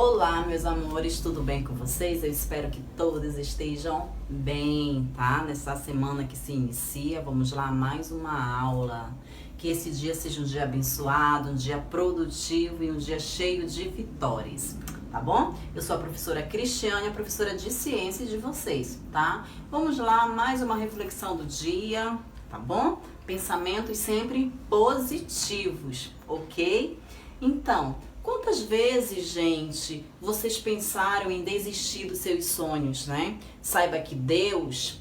Olá, meus amores, tudo bem com vocês? Eu espero que todos estejam bem, tá? Nessa semana que se inicia, vamos lá, mais uma aula. Que esse dia seja um dia abençoado, um dia produtivo e um dia cheio de vitórias, tá bom? Eu sou a professora Cristiane, a professora de ciências de vocês, tá? Vamos lá, mais uma reflexão do dia, tá bom? Pensamentos sempre positivos, ok? Então, quantas vezes, gente, vocês pensaram em desistir dos seus sonhos, né? Saiba que Deus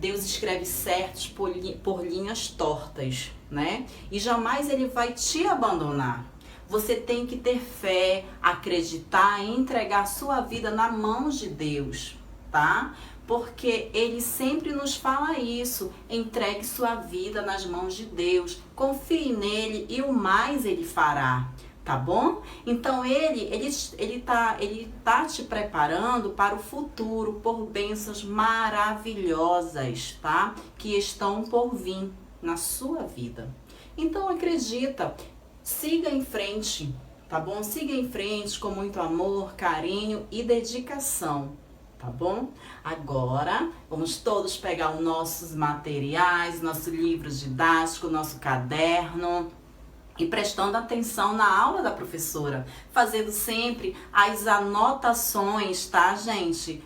escreve certos por linhas tortas, né? E jamais Ele vai te abandonar. Você tem que ter fé, acreditar e entregar sua vida na mão de Deus, tá? Porque Ele sempre nos fala isso, entregue sua vida nas mãos de Deus, confie nele e o mais Ele fará. Tá bom? Então ele tá te preparando para o futuro por bênçãos maravilhosas, tá? Que estão por vir na sua vida. Então acredita, siga em frente, tá bom? Siga em frente com muito amor, carinho e dedicação. Tá bom? Agora, vamos todos pegar os nossos materiais, nosso livro didático, nosso caderno e prestando atenção na aula da professora, fazendo sempre as anotações, tá, gente?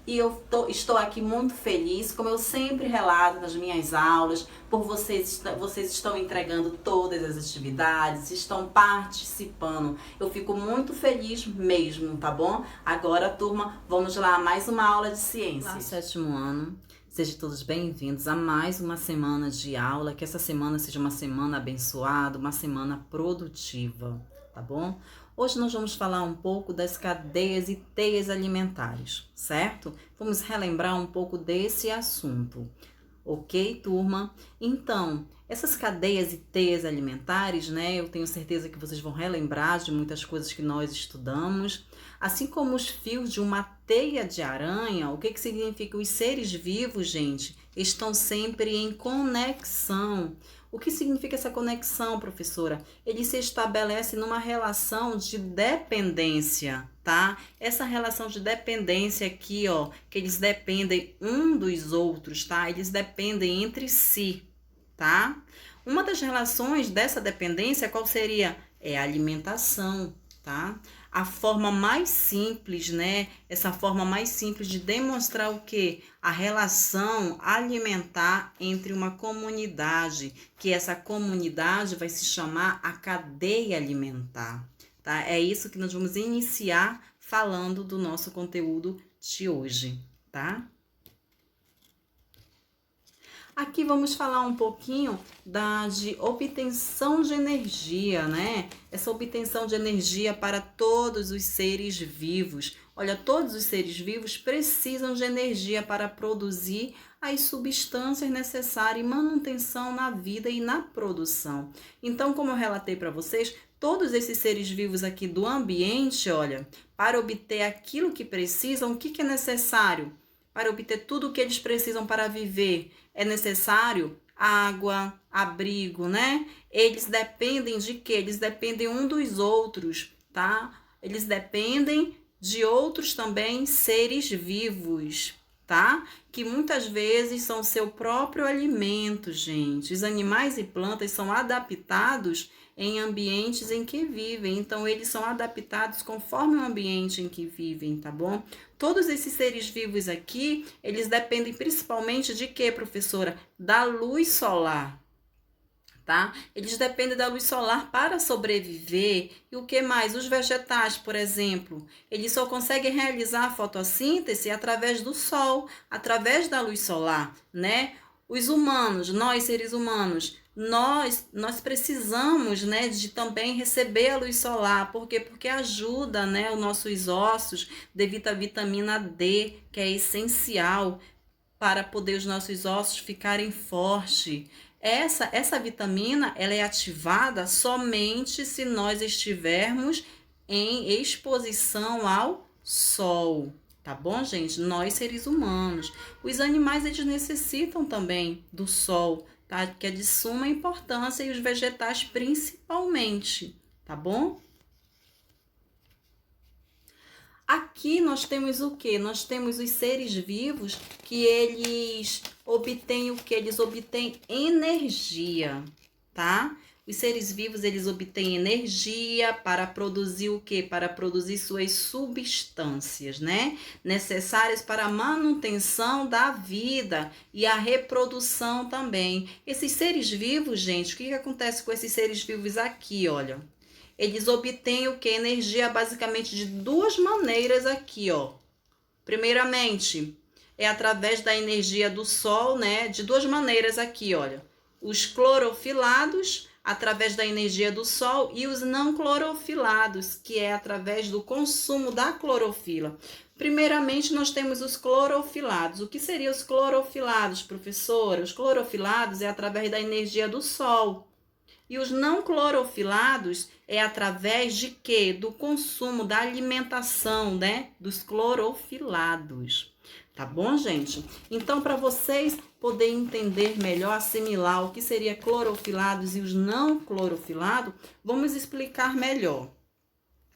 E estou aqui muito feliz, como eu sempre relato nas minhas aulas, por vocês estão entregando todas as atividades, estão participando. Eu fico muito feliz mesmo, tá bom? Agora, turma, vamos lá, mais uma aula de ciências. Olá, sétimo ano. Sejam todos bem-vindos a mais uma semana de aula, que essa semana seja uma semana abençoada, uma semana produtiva, tá bom? Hoje nós vamos falar um pouco das cadeias e teias alimentares, certo? Vamos relembrar um pouco desse assunto, ok, turma? Então, essas cadeias e teias alimentares, né? Eu tenho certeza que vocês vão relembrar de muitas coisas que nós estudamos. Assim como os fios de uma teia de aranha, o que significa? Os seres vivos, gente, estão sempre em conexão. O que significa essa conexão, professora? Eles se estabelecem numa relação de dependência, tá? Essa relação de dependência aqui, ó, que eles dependem um dos outros, tá? Eles dependem entre si, tá? Uma das relações dessa dependência, qual seria? É a alimentação, tá? A forma mais simples, né? Essa forma mais simples de demonstrar o quê? A relação alimentar entre uma comunidade, que essa comunidade vai se chamar a cadeia alimentar, tá? É isso que nós vamos iniciar falando do nosso conteúdo de hoje, tá? Aqui vamos falar um pouquinho de obtenção de energia, né? Essa obtenção de energia para todos os seres vivos. Olha, todos os seres vivos precisam de energia para produzir as substâncias necessárias e manutenção na vida e na produção. Então, como eu relatei para vocês, todos esses seres vivos aqui do ambiente, olha, para obter aquilo que precisam, o que é necessário? Para obter tudo o que eles precisam para viver, é necessário água, abrigo, né? Eles dependem de quê? Eles dependem um dos outros, tá? Eles dependem de outros também seres vivos, tá? Que muitas vezes são seu próprio alimento, gente. Os animais e plantas são adaptados em ambientes em que vivem, então eles são adaptados conforme o ambiente em que vivem, tá bom? Todos esses seres vivos aqui, eles dependem principalmente de quê, professora? Da luz solar, tá? Eles dependem da luz solar para sobreviver. E o que mais? Os vegetais, por exemplo, eles só conseguem realizar a fotossíntese através do sol, através da luz solar, né? Os humanos, nós seres humanos, nós precisamos, né, de também receber a luz solar. Por quê? Porque ajuda, né, os nossos ossos devido à vitamina D, que é essencial para poder os nossos ossos ficarem fortes. Essa vitamina, ela é ativada somente se nós estivermos em exposição ao sol. Tá bom, gente? Nós, seres humanos. Os animais, eles necessitam também do sol, tá? Que é de suma importância, e os vegetais principalmente, tá bom? Aqui nós temos o quê? Nós temos os seres vivos que eles obtêm o quê? Eles obtêm energia, tá? Os seres vivos, eles obtêm energia para produzir o quê? Para produzir suas substâncias, né? Necessárias para a manutenção da vida e a reprodução também. Esses seres vivos, gente, o que acontece com esses seres vivos aqui, olha? Eles obtêm o que? Energia basicamente de duas maneiras aqui, ó. Primeiramente, é através da energia do sol, né? De duas maneiras aqui, olha. Os clorofilados, através da energia do sol, e os não clorofilados, que é através do consumo da clorofila. Primeiramente, nós temos os clorofilados. O que seriam os clorofilados, professora? Os clorofilados é através da energia do sol. E os não clorofilados é através de quê? Do consumo, da alimentação, né? Dos clorofilados. Tá bom, gente? Então, para vocês poderem entender melhor, assimilar o que seria clorofilados e os não clorofilados, vamos explicar melhor.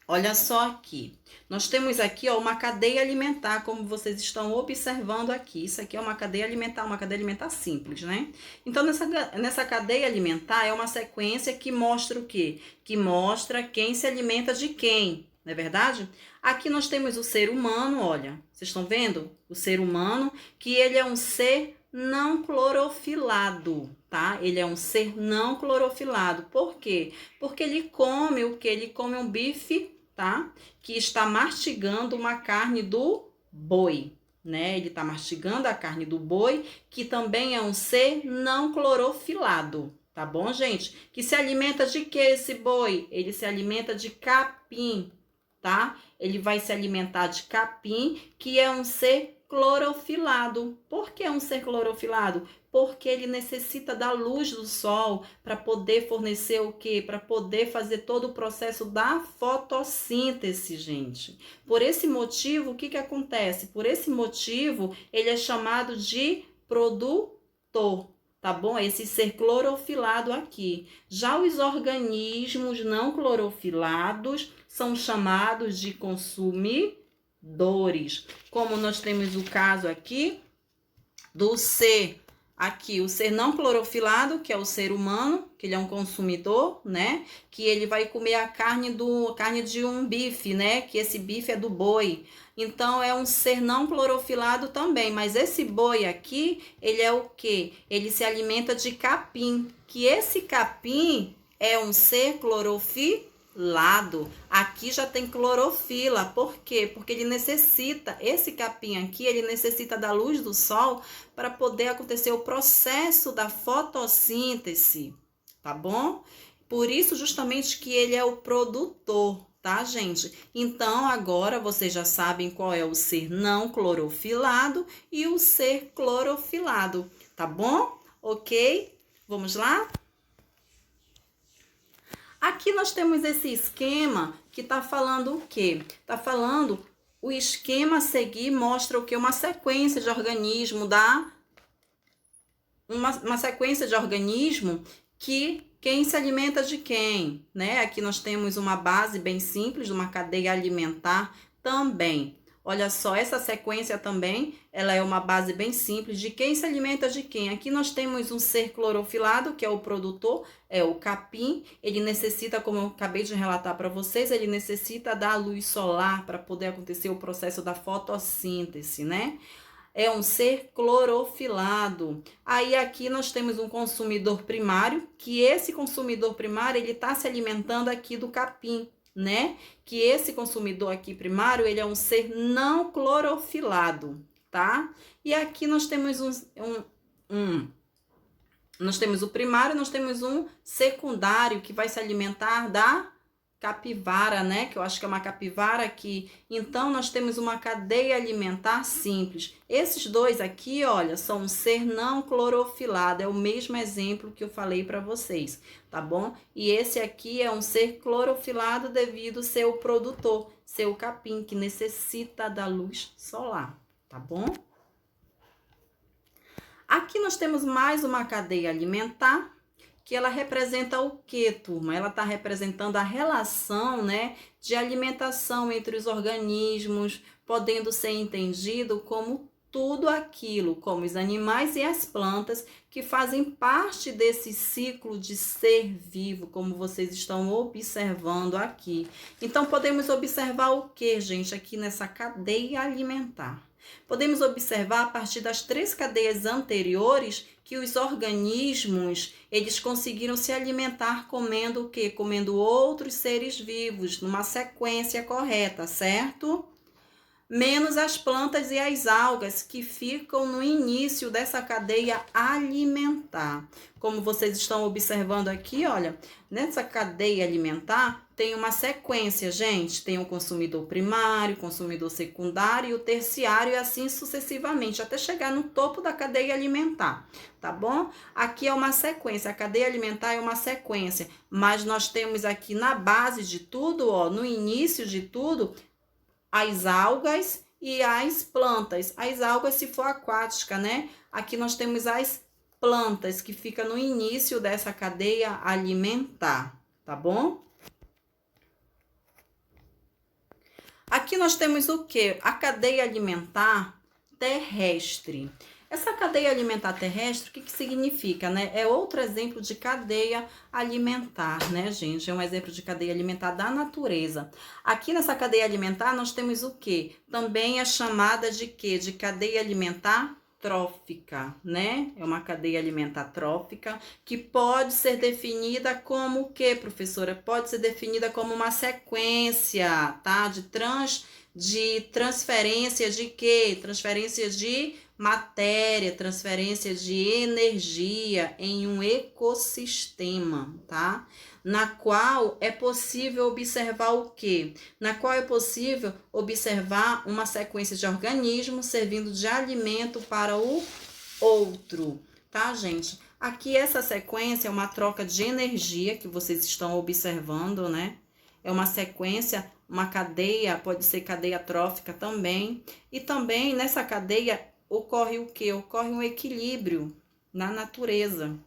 Olha só aqui, nós temos aqui ó, uma cadeia alimentar, como vocês estão observando aqui. Isso aqui é uma cadeia alimentar simples, né? Então, nessa cadeia alimentar é uma sequência que mostra o quê? Que mostra quem se alimenta de quem, não é verdade? Aqui nós temos o ser humano, olha, vocês estão vendo? O ser humano, que ele é um ser não clorofilado, tá? Ele é um ser não clorofilado. Por quê? Porque ele come o quê? Ele come um bife, tá? Que está mastigando uma carne do boi, né? Ele está mastigando a carne do boi, que também é um ser não clorofilado, tá bom, gente? Que se alimenta de que esse boi? Ele se alimenta de capim, tá? Ele vai se alimentar de capim, que é um ser clorofilado. Por que é um ser clorofilado? Porque ele necessita da luz do sol para poder fornecer o quê? Para poder fazer todo o processo da fotossíntese, gente. Por esse motivo, o que acontece? Por esse motivo, ele é chamado de produtor, tá bom? Esse ser clorofilado aqui. Já os organismos não clorofilados são chamados de consumidores. Como nós temos o caso aqui do ser aqui, o ser não clorofilado, que é o ser humano, que ele é um consumidor, né? Que ele vai comer a carne de um bife, né? Que esse bife é do boi. Então, é um ser não clorofilado também. Mas esse boi aqui, ele é o quê? Ele se alimenta de capim. Que esse capim é um ser clorofilado. Aqui já tem clorofila. Por quê? Porque ele necessita, esse capim aqui, ele necessita da luz do sol para poder acontecer o processo da fotossíntese, tá bom? Por isso, justamente, que ele é o produtor, tá, gente? Então, agora vocês já sabem qual é o ser não clorofilado e o ser clorofilado, tá bom? Ok? Vamos lá? Aqui nós temos esse esquema que está falando o quê? Está falando, o esquema a seguir mostra o quê? Uma sequência de organismo, uma sequência de organismo que quem se alimenta de quem, né? Aqui nós temos uma base bem simples, uma cadeia alimentar também. Olha só, essa sequência também, ela é uma base bem simples de quem se alimenta de quem. Aqui nós temos um ser clorofilado, que é o produtor, é o capim. Ele necessita, como eu acabei de relatar para vocês, ele necessita da luz solar para poder acontecer o processo da fotossíntese, né? É um ser clorofilado. Aí aqui nós temos um consumidor primário, que esse consumidor primário, ele está se alimentando aqui do capim, né? Que esse consumidor aqui primário, ele é um ser não clorofilado, tá? E aqui nós temos nós temos o primário, nós temos um secundário que vai se alimentar da capivara, né? Que eu acho que é uma capivara aqui. Então, nós temos uma cadeia alimentar simples. Esses dois aqui, olha, são um ser não clorofilado. É o mesmo exemplo que eu falei para vocês, tá bom? E esse aqui é um ser clorofilado devido ser o produtor, ser o capim, que necessita da luz solar, tá bom? Aqui nós temos mais uma cadeia alimentar, que ela representa o quê, turma? Ela está representando a relação, né, de alimentação entre os organismos, podendo ser entendido como tudo aquilo, como os animais e as plantas, que fazem parte desse ciclo de ser vivo, como vocês estão observando aqui. Então, podemos observar o que, gente, aqui nessa cadeia alimentar? Podemos observar a partir das 3 cadeias anteriores que os organismos, eles conseguiram se alimentar comendo o quê? Comendo outros seres vivos, numa sequência correta, certo? Menos as plantas e as algas que ficam no início dessa cadeia alimentar. Como vocês estão observando aqui, olha, nessa cadeia alimentar tem uma sequência, gente. Tem o consumidor primário, o consumidor secundário e o terciário e assim sucessivamente, até chegar no topo da cadeia alimentar, tá bom? Aqui é uma sequência, a cadeia alimentar é uma sequência, mas nós temos aqui na base de tudo, ó, no início de tudo, as algas e as plantas. As algas se for aquática, né? Aqui nós temos as plantas, que fica no início dessa cadeia alimentar, tá bom? Aqui nós temos o quê? A cadeia alimentar terrestre. Essa cadeia alimentar terrestre, o que significa, né? É outro exemplo de cadeia alimentar, né, gente? É um exemplo de cadeia alimentar da natureza. Aqui nessa cadeia alimentar nós temos o quê? Também é chamada de quê? De cadeia alimentar trófica, né? É uma cadeia alimentar trófica que pode ser definida como o quê, professora? Pode ser definida como uma sequência, tá? De transferência de quê? Transferência de matéria, transferência de energia em um ecossistema, tá? Na qual é possível observar o quê? Na qual é possível observar uma sequência de organismos servindo de alimento para o outro, tá, gente? Aqui essa sequência é uma troca de energia que vocês estão observando, né? É uma sequência, uma cadeia, pode ser cadeia trófica também. E também nessa cadeia ocorre o quê? Ocorre um equilíbrio na natureza,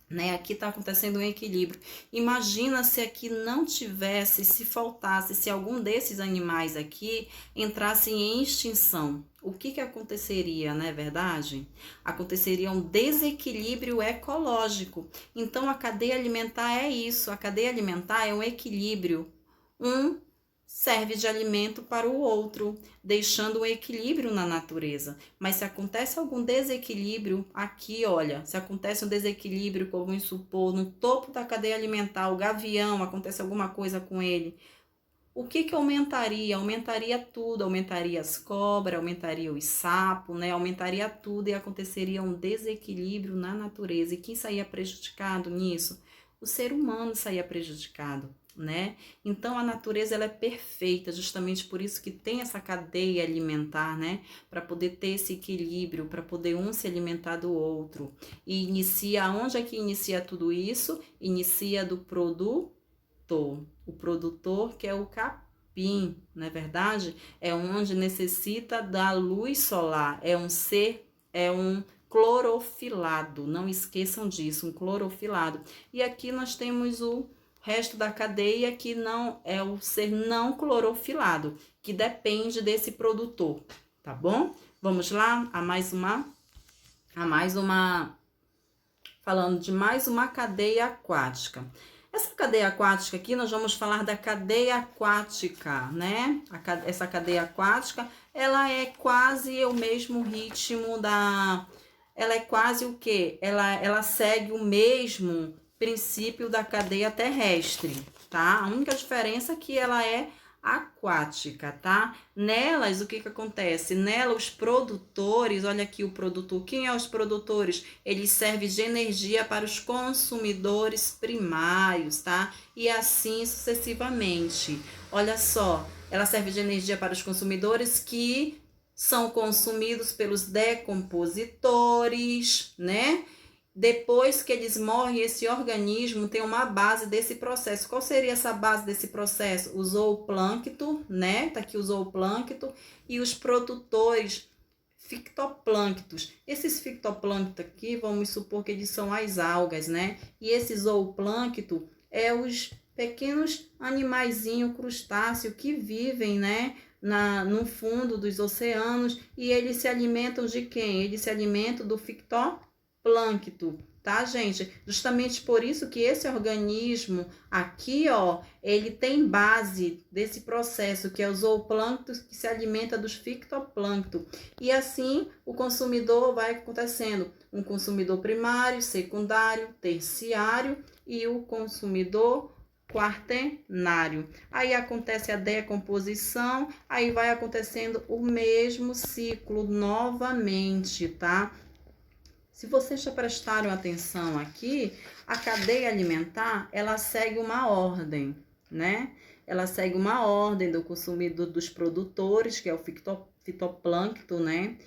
né? Aqui está acontecendo um equilíbrio. Imagina se aqui não tivesse, se faltasse, se algum desses animais aqui entrasse em extinção. O que aconteceria, não é verdade? Aconteceria um desequilíbrio ecológico. Então, a cadeia alimentar é isso. A cadeia alimentar é um equilíbrio. Um serve de alimento para o outro, deixando um equilíbrio na natureza. Mas se acontece algum desequilíbrio aqui, olha, se acontece um desequilíbrio, como vamos supor, no topo da cadeia alimentar, o gavião, acontece alguma coisa com ele, o que aumentaria? Aumentaria tudo, aumentaria as cobras, aumentaria os sapos, né? Aumentaria tudo e aconteceria um desequilíbrio na natureza. E quem saía prejudicado nisso? O ser humano saía prejudicado, né? Então a natureza ela é perfeita, justamente por isso que tem essa cadeia alimentar, né? Para poder ter esse equilíbrio, para poder um se alimentar do outro. E inicia, onde é que inicia tudo isso? Inicia do produtor. O produtor que é o capim, não é verdade? É onde necessita da luz solar, é um clorofilado, não esqueçam disso, um clorofilado. E aqui nós temos o resto da cadeia que não é o ser não clorofilado, que depende desse produtor, tá bom? Vamos lá a mais uma, falando de mais uma cadeia aquática. Essa cadeia aquática aqui, nós vamos falar da cadeia aquática, né? Essa cadeia aquática, ela é quase o mesmo ritmo ela é quase o quê? Ela segue o mesmo princípio da cadeia terrestre, tá? A única diferença é que ela é aquática, tá? Nelas, o que acontece? Nela, os produtores, olha aqui o produtor, quem é os produtores? Eles servem de energia para os consumidores primários, tá? E assim sucessivamente. Olha só, ela serve de energia para os consumidores que são consumidos pelos decompositores, né? Depois que eles morrem, esse organismo tem uma base desse processo. Qual seria essa base desse processo? O zooplâncton, né? Tá aqui o zooplâncton. E os produtores fitoplânctos. Esses fitoplânctos aqui, vamos supor que eles são as algas, né? E esse zooplâncton é os pequenos animaizinhos crustáceos que vivem, né, no fundo dos oceanos, e eles se alimentam de quem? Eles se alimentam do fitoplâncton, tá, gente? Justamente por isso que esse organismo aqui, ó, ele tem base desse processo, que é o zooplâncton, que se alimenta dos fitoplâncton. E assim o consumidor vai acontecendo, um consumidor primário, secundário, terciário e o consumidor quaternário. Aí acontece a decomposição, aí vai acontecendo o mesmo ciclo novamente, tá? Se vocês já prestaram atenção aqui, a cadeia alimentar, ela segue uma ordem, né? Ela segue uma ordem do consumidor, dos produtores, que é o fitoplâncton, né?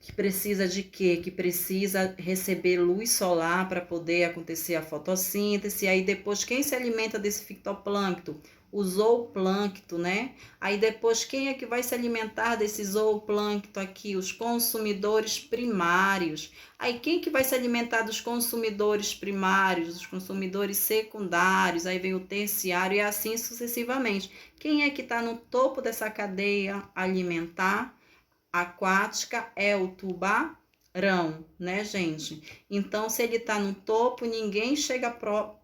Que precisa de quê? Que precisa receber luz solar para poder acontecer a fotossíntese. Aí depois, quem se alimenta desse fitoplâncton? O zooplâncton, né? Aí depois, quem é que vai se alimentar desse zooplâncton aqui? Os consumidores primários. Aí quem que vai se alimentar dos consumidores primários, dos consumidores secundários? Aí vem o terciário e assim sucessivamente. Quem é que está no topo dessa cadeia alimentar aquática? É o tubarão, né, gente? Então, se ele está no topo, ninguém chega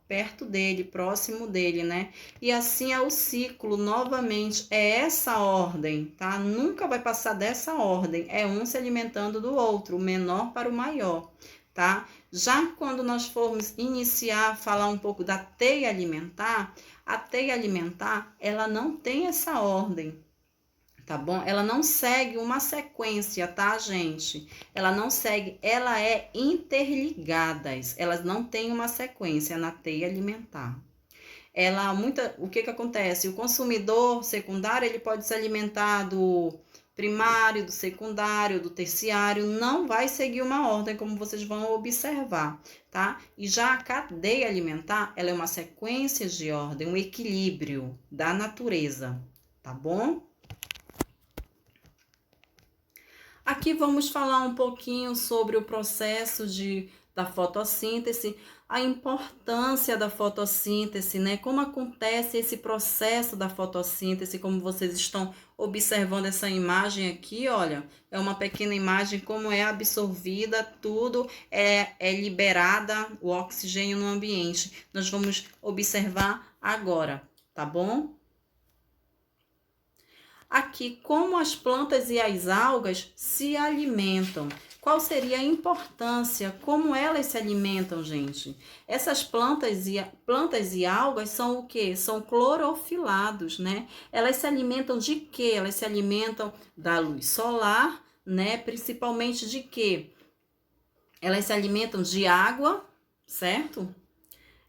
perto dele, próximo dele, né? E assim é o ciclo, novamente, é essa ordem, tá? Nunca vai passar dessa ordem, é um se alimentando do outro, o menor para o maior, tá? Já quando nós formos iniciar, falar um pouco da teia alimentar, a teia alimentar, ela não tem essa ordem, tá bom? Ela não segue uma sequência, tá, gente? Ela não segue, ela é interligadas. Elas não têm uma sequência na teia alimentar. O que que acontece? O consumidor secundário, ele pode se alimentar do primário, do secundário, do terciário, não vai seguir uma ordem, como vocês vão observar, tá? E já a cadeia alimentar, ela é uma sequência de ordem, um equilíbrio da natureza, tá bom? Aqui vamos falar um pouquinho sobre o processo da fotossíntese, a importância da fotossíntese, né? Como acontece esse processo da fotossíntese, como vocês estão observando essa imagem aqui, olha, é uma pequena imagem, como é absorvida, tudo é liberada, o oxigênio no ambiente. Nós vamos observar agora, tá bom? Aqui, como as plantas e as algas se alimentam. Qual seria a importância? Como elas se alimentam, gente? Essas plantas e algas são o quê? São clorofilados, né? Elas se alimentam de quê? Elas se alimentam da luz solar, né? Principalmente de quê? Elas se alimentam de água, certo?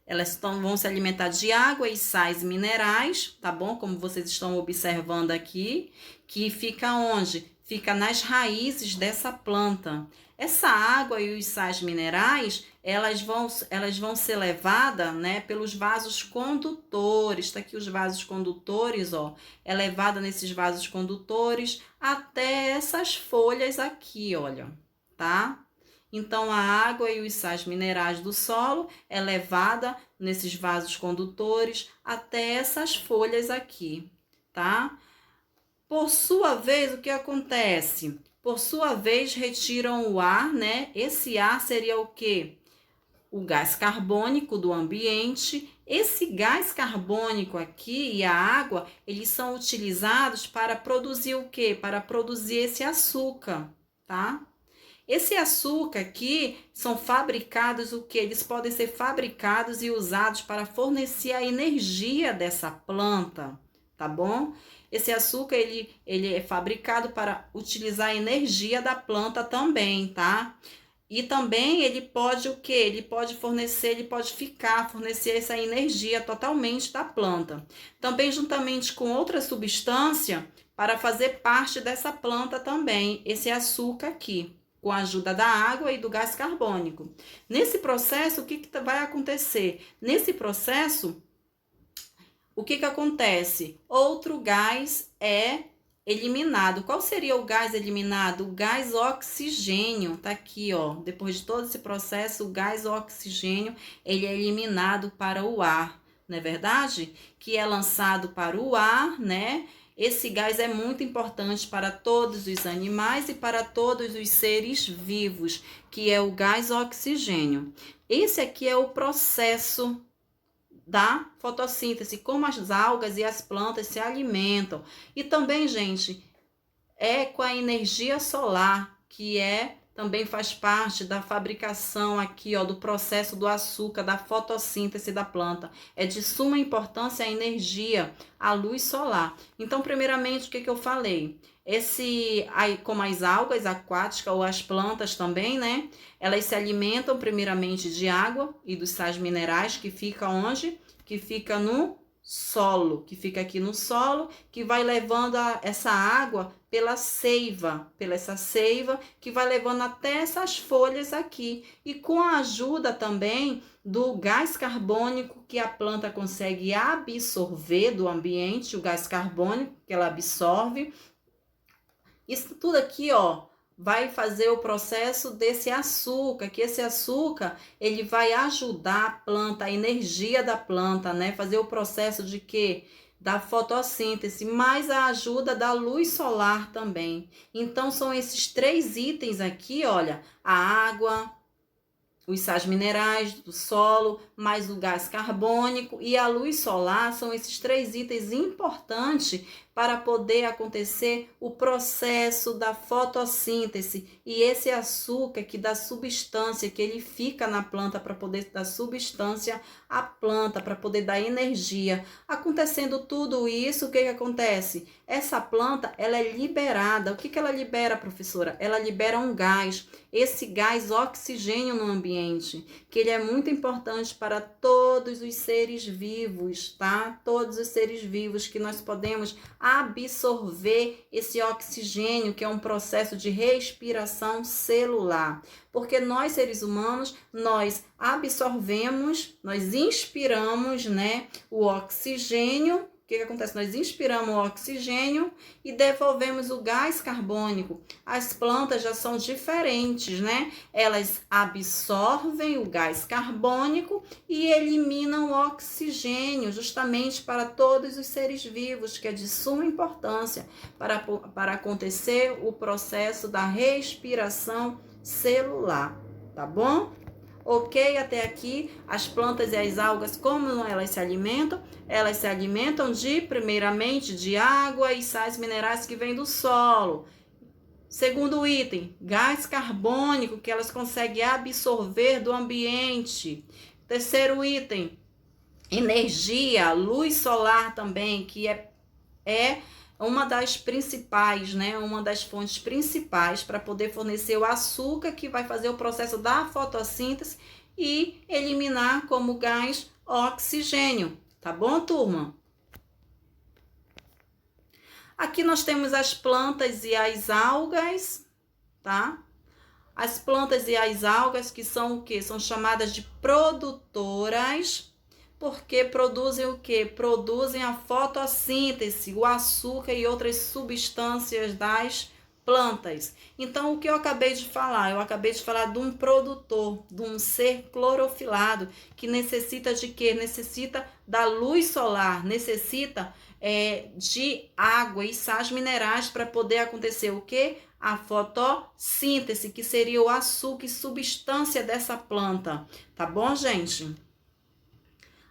Elas vão se alimentar de água e sais minerais, tá bom? Como vocês estão observando aqui, que fica onde? Fica nas raízes dessa planta. Essa água e os sais minerais, elas vão ser levadas, né, pelos vasos condutores. Tá aqui os vasos condutores, ó. É levada nesses vasos condutores até essas folhas aqui, olha, tá? Então, a água e os sais minerais do solo é levada nesses vasos condutores até essas folhas aqui, tá? Por sua vez, o que acontece? Por sua vez, retiram o ar, né? Esse ar seria o quê? O gás carbônico do ambiente. Esse gás carbônico aqui e a água, eles são utilizados para produzir o quê? Para produzir esse açúcar, tá? Esse açúcar aqui são fabricados o que? Eles podem ser fabricados e usados para fornecer a energia dessa planta, tá bom? Esse açúcar, ele é fabricado para utilizar a energia da planta também, tá? E também ele pode o quê? Ele pode fornecer essa energia totalmente da planta. Também juntamente com outra substância para fazer parte dessa planta também, esse açúcar aqui, com a ajuda da água e do gás carbônico. Nesse processo, o que vai acontecer? Nesse processo, o que acontece? Outro gás é eliminado. Qual seria o gás eliminado? O gás oxigênio, tá aqui, ó. Depois de todo esse processo, o gás oxigênio, ele é eliminado para o ar, não é verdade? Que é lançado para o ar, né? Esse gás é muito importante para todos os animais e para todos os seres vivos, que é o gás oxigênio. Esse aqui é o processo da fotossíntese, como as algas e as plantas se alimentam. E também, gente, é com a energia solar, que também faz parte da fabricação aqui, ó, do processo do açúcar, da fotossíntese da planta. É de suma importância a energia, a luz solar. Então, primeiramente, o que eu falei? Como as algas aquáticas ou as plantas também, né? Elas se alimentam primeiramente de água e dos sais minerais que fica onde? Que fica no solo, que fica aqui no solo, que vai levando essa água pela seiva que vai levando até essas folhas aqui. E com a ajuda também do gás carbônico que a planta consegue absorver do ambiente, o gás carbônico que ela absorve. Isso tudo aqui, ó, vai fazer o processo desse açúcar, que esse açúcar, ele vai ajudar a planta, a energia da planta, né? Fazer o processo de quê? Da fotossíntese, mais a ajuda da luz solar também. Então, são esses 3 itens aqui, olha, a água, os sais minerais do solo, mais o gás carbônico e a luz solar, são esses 3 itens importantes para poder acontecer o processo da fotossíntese e esse açúcar que dá substância, que ele fica na planta para poder dar substância à planta, para poder dar energia. Acontecendo tudo isso, o que acontece? Essa planta, ela é liberada. O que ela libera, professora? Ela libera um gás, esse gás oxigênio no ambiente, que ele é muito importante para todos os seres vivos, tá? Todos os seres vivos que nós podemos absorver esse oxigênio, que é um processo de respiração celular. Porque nós, seres humanos, nós absorvemos, nós inspiramos, né, o oxigênio. O que acontece? Nós inspiramos o oxigênio e devolvemos o gás carbônico. As plantas já são diferentes, né? Elas absorvem o gás carbônico e eliminam o oxigênio, justamente para todos os seres vivos, que é de suma importância para acontecer o processo da respiração celular, tá bom? Ok, até aqui, as plantas e as algas, como elas se alimentam? Elas se alimentam primeiramente, de água e sais minerais que vêm do solo. Segundo item, gás carbônico que elas conseguem absorver do ambiente. Terceiro item, energia, luz solar também, que é uma das principais, né? Uma das fontes principais para poder fornecer o açúcar que vai fazer o processo da fotossíntese e eliminar como gás oxigênio. Tá bom, turma? Aqui nós temos as plantas e as algas, tá? As plantas e as algas que são o quê? São chamadas de produtoras, porque produzem o quê? Produzem a fotossíntese, o açúcar e outras substâncias das plantas. Então, o que eu acabei de falar? Eu acabei de falar de um produtor, de um ser clorofilado, que necessita de quê? Necessita da luz solar, necessita de água e sais minerais para poder acontecer o quê? A fotossíntese, que seria o açúcar e substância dessa planta. Tá bom, gente?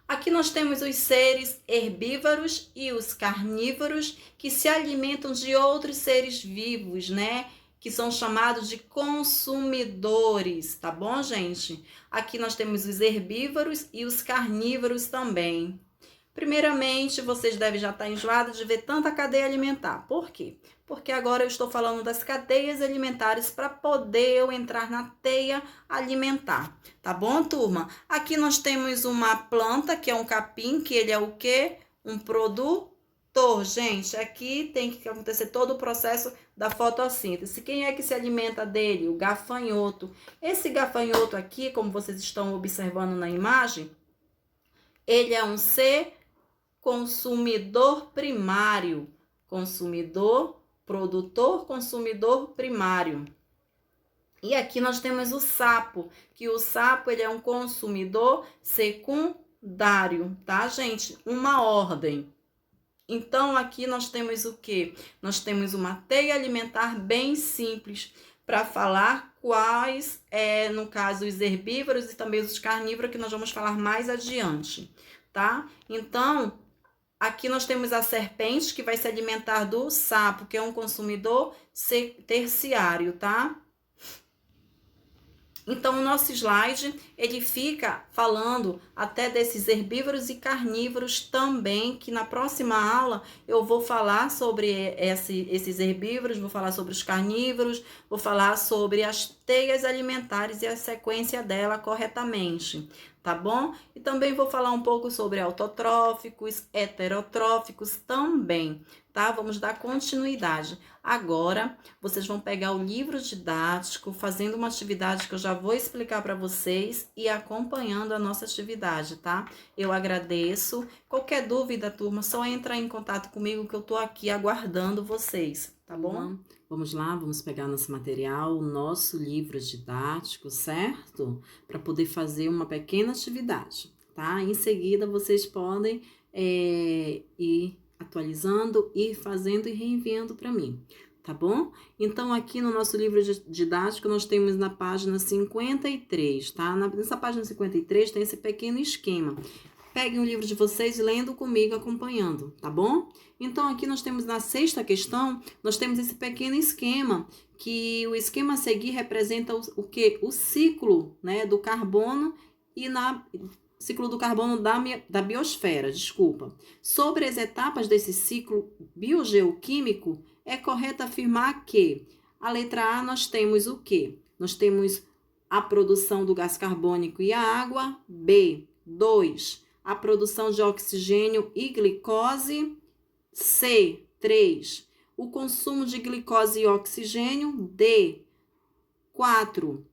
Aqui nós temos os seres herbívoros e os carnívoros que se alimentam de outros seres vivos, né? Que são chamados de consumidores, tá bom, gente? Aqui nós temos os herbívoros e os carnívoros também. Primeiramente, vocês devem já estar enjoados de ver tanta cadeia alimentar. Por quê? Porque agora eu estou falando das cadeias alimentares para poder eu entrar na teia alimentar. Tá bom, turma? Aqui nós temos uma planta, que é um capim, que ele é o quê? Um produtor, gente. Aqui tem que acontecer todo o processo da fotossíntese. Quem é que se alimenta dele? O gafanhoto. Esse gafanhoto aqui, como vocês estão observando na imagem, ele é um ser consumidor primário. Consumidor produtor consumidor primário. E aqui nós temos o sapo, que o sapo ele é um consumidor secundário, tá, gente? Uma ordem. Então, aqui nós temos o quê? Nós temos uma teia alimentar bem simples para falar quais, no caso, os herbívoros e também os carnívoros, que nós vamos falar mais adiante, tá? Então, aqui nós temos a serpente, que vai se alimentar do sapo, que é um consumidor terciário, tá? Então, o nosso slide, ele fica falando até desses herbívoros e carnívoros também, que na próxima aula eu vou falar sobre esses herbívoros, vou falar sobre os carnívoros, vou falar sobre as teias alimentares e a sequência dela corretamente, tá bom? E também vou falar um pouco sobre autotróficos, heterotróficos também, tá? Vamos dar continuidade. Agora, vocês vão pegar o livro didático, fazendo uma atividade que eu já vou explicar para vocês e acompanhando a nossa atividade, tá? Eu agradeço. Qualquer dúvida, turma, só entrar em contato comigo que eu tô aqui aguardando vocês, tá bom? Vamos lá, vamos pegar nosso material, o nosso livro didático, certo? Para poder fazer uma pequena atividade, tá? Em seguida, vocês podem ir atualizando, ir fazendo e reenviando para mim, tá bom? Então, aqui no nosso livro didático, nós temos na página 53, tá? Nessa página 53 tem esse pequeno esquema. Peguem o livro de vocês lendo comigo, acompanhando, tá bom? Então, aqui nós temos na 6ª questão, nós temos esse pequeno esquema, que o esquema a seguir representa o quê? O ciclo, né, do carbono e ciclo do carbono da biosfera, desculpa. Sobre as etapas desse ciclo biogeoquímico, é correto afirmar que a letra A nós temos o quê? Nós temos a produção do gás carbônico e a água. B, 2, a produção de oxigênio e glicose. C, 3, o consumo de glicose e oxigênio. D, 4,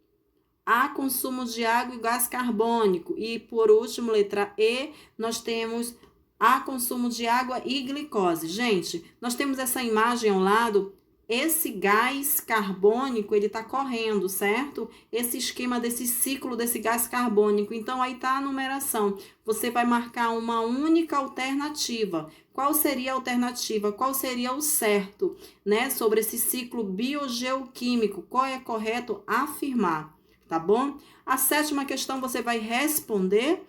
há consumo de água e gás carbônico. E, por último, letra E, nós temos há consumo de água e glicose. Gente, nós temos essa imagem ao lado. Esse gás carbônico, ele está correndo, certo? Esse esquema desse ciclo desse gás carbônico. Então, aí está a numeração. Você vai marcar uma única alternativa. Qual seria a alternativa? Qual seria o certo, né? Sobre esse ciclo biogeoquímico. Qual é correto afirmar? Tá bom? A 7ª questão você vai responder.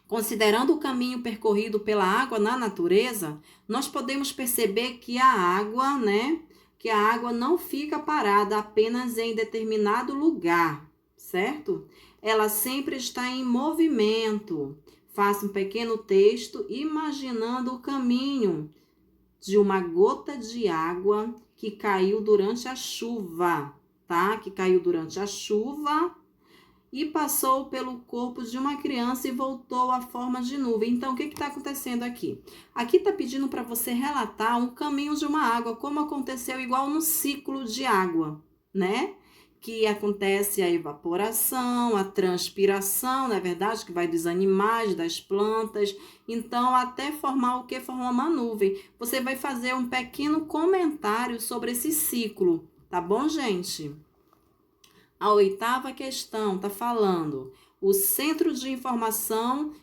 Considerando o caminho percorrido pela água na natureza, nós podemos perceber que a água, né? Que a água não fica parada apenas em determinado lugar, certo? Ela sempre está em movimento. Faça um pequeno texto imaginando o caminho de uma gota de água que caiu durante a chuva, tá? Que caiu durante a chuva e passou pelo corpo de uma criança e voltou à forma de nuvem. Então, o que está acontecendo aqui? Aqui está pedindo para você relatar um caminho de uma água, como aconteceu igual no ciclo de água, né? Que acontece a evaporação, a transpiração, não é verdade? Que vai dos animais, das plantas. Então, até formar o que? Formar uma nuvem. Você vai fazer um pequeno comentário sobre esse ciclo, tá bom, gente? A 8ª questão está falando: o Centro de Informação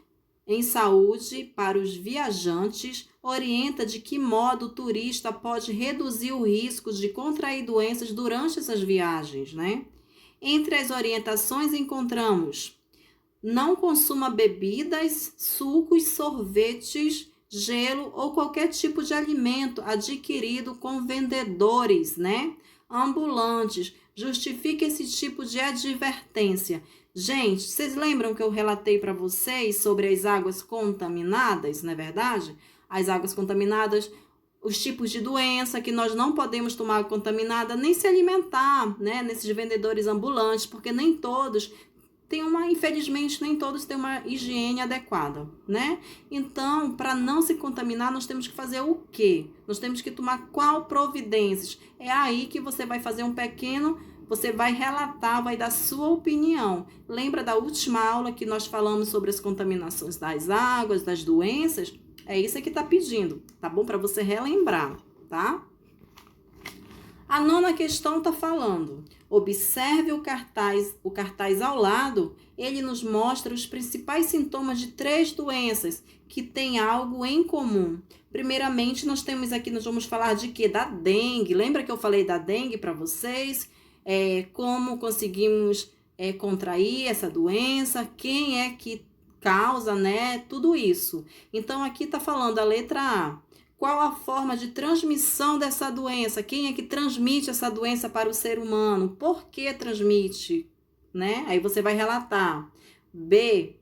em Saúde para os Viajantes orienta de que modo o turista pode reduzir o risco de contrair doenças durante essas viagens, né? Entre as orientações encontramos: não consuma bebidas, sucos, sorvetes, gelo ou qualquer tipo de alimento adquirido com vendedores, né? Ambulantes. Justifique esse tipo de advertência. Gente, vocês lembram que eu relatei para vocês sobre as águas contaminadas, não é verdade? As águas contaminadas, os tipos de doença que nós não podemos tomar água contaminada, nem se alimentar, né? Nesses vendedores ambulantes, porque nem todos infelizmente, nem todos têm uma higiene adequada, né? Então, para não se contaminar, nós temos que fazer o quê? Nós temos que tomar qual providências? É aí que você vai fazer você vai relatar, vai dar sua opinião. Lembra da última aula que nós falamos sobre as contaminações das águas, das doenças? É isso que está pedindo, tá bom? Para você relembrar, tá? A nona questão está falando, observe o cartaz ao lado, ele nos mostra os principais sintomas de 3 doenças que têm algo em comum. Primeiramente, nós vamos falar de quê? Da dengue. Lembra que eu falei da dengue para vocês? Como conseguimos contrair essa doença, quem é que causa, né? Tudo isso. Então, aqui está falando a letra A. Qual a forma de transmissão dessa doença? Quem é que transmite essa doença para o ser humano? Por que transmite? Né? Aí você vai relatar. B.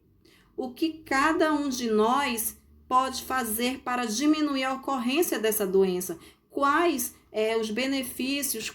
O que cada um de nós pode fazer para diminuir a ocorrência dessa doença? Quais os benefícios?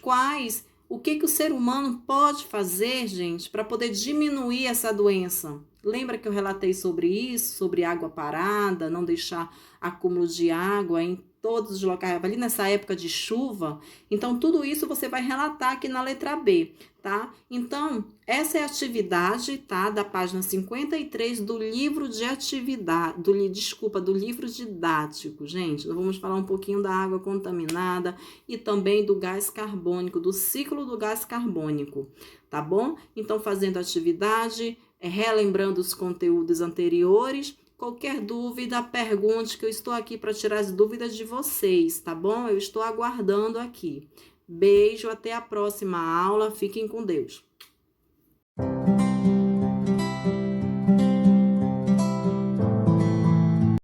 O que o ser humano pode fazer, gente, para poder diminuir essa doença? Lembra que eu relatei sobre isso, sobre água parada, não deixar acúmulo de água em todos os locais, ali nessa época de chuva? Então, tudo isso você vai relatar aqui na letra B, tá? Então, essa é a atividade, tá? Da página 53 do livro de atividade, do livro didático, gente. Nós vamos falar um pouquinho da água contaminada e também do gás carbônico, do ciclo do gás carbônico, tá bom? Então, fazendo a atividade, relembrando os conteúdos anteriores. Qualquer dúvida, pergunte, que eu estou aqui para tirar as dúvidas de vocês, tá bom? Eu estou aguardando aqui. Beijo, até a próxima aula. Fiquem com Deus.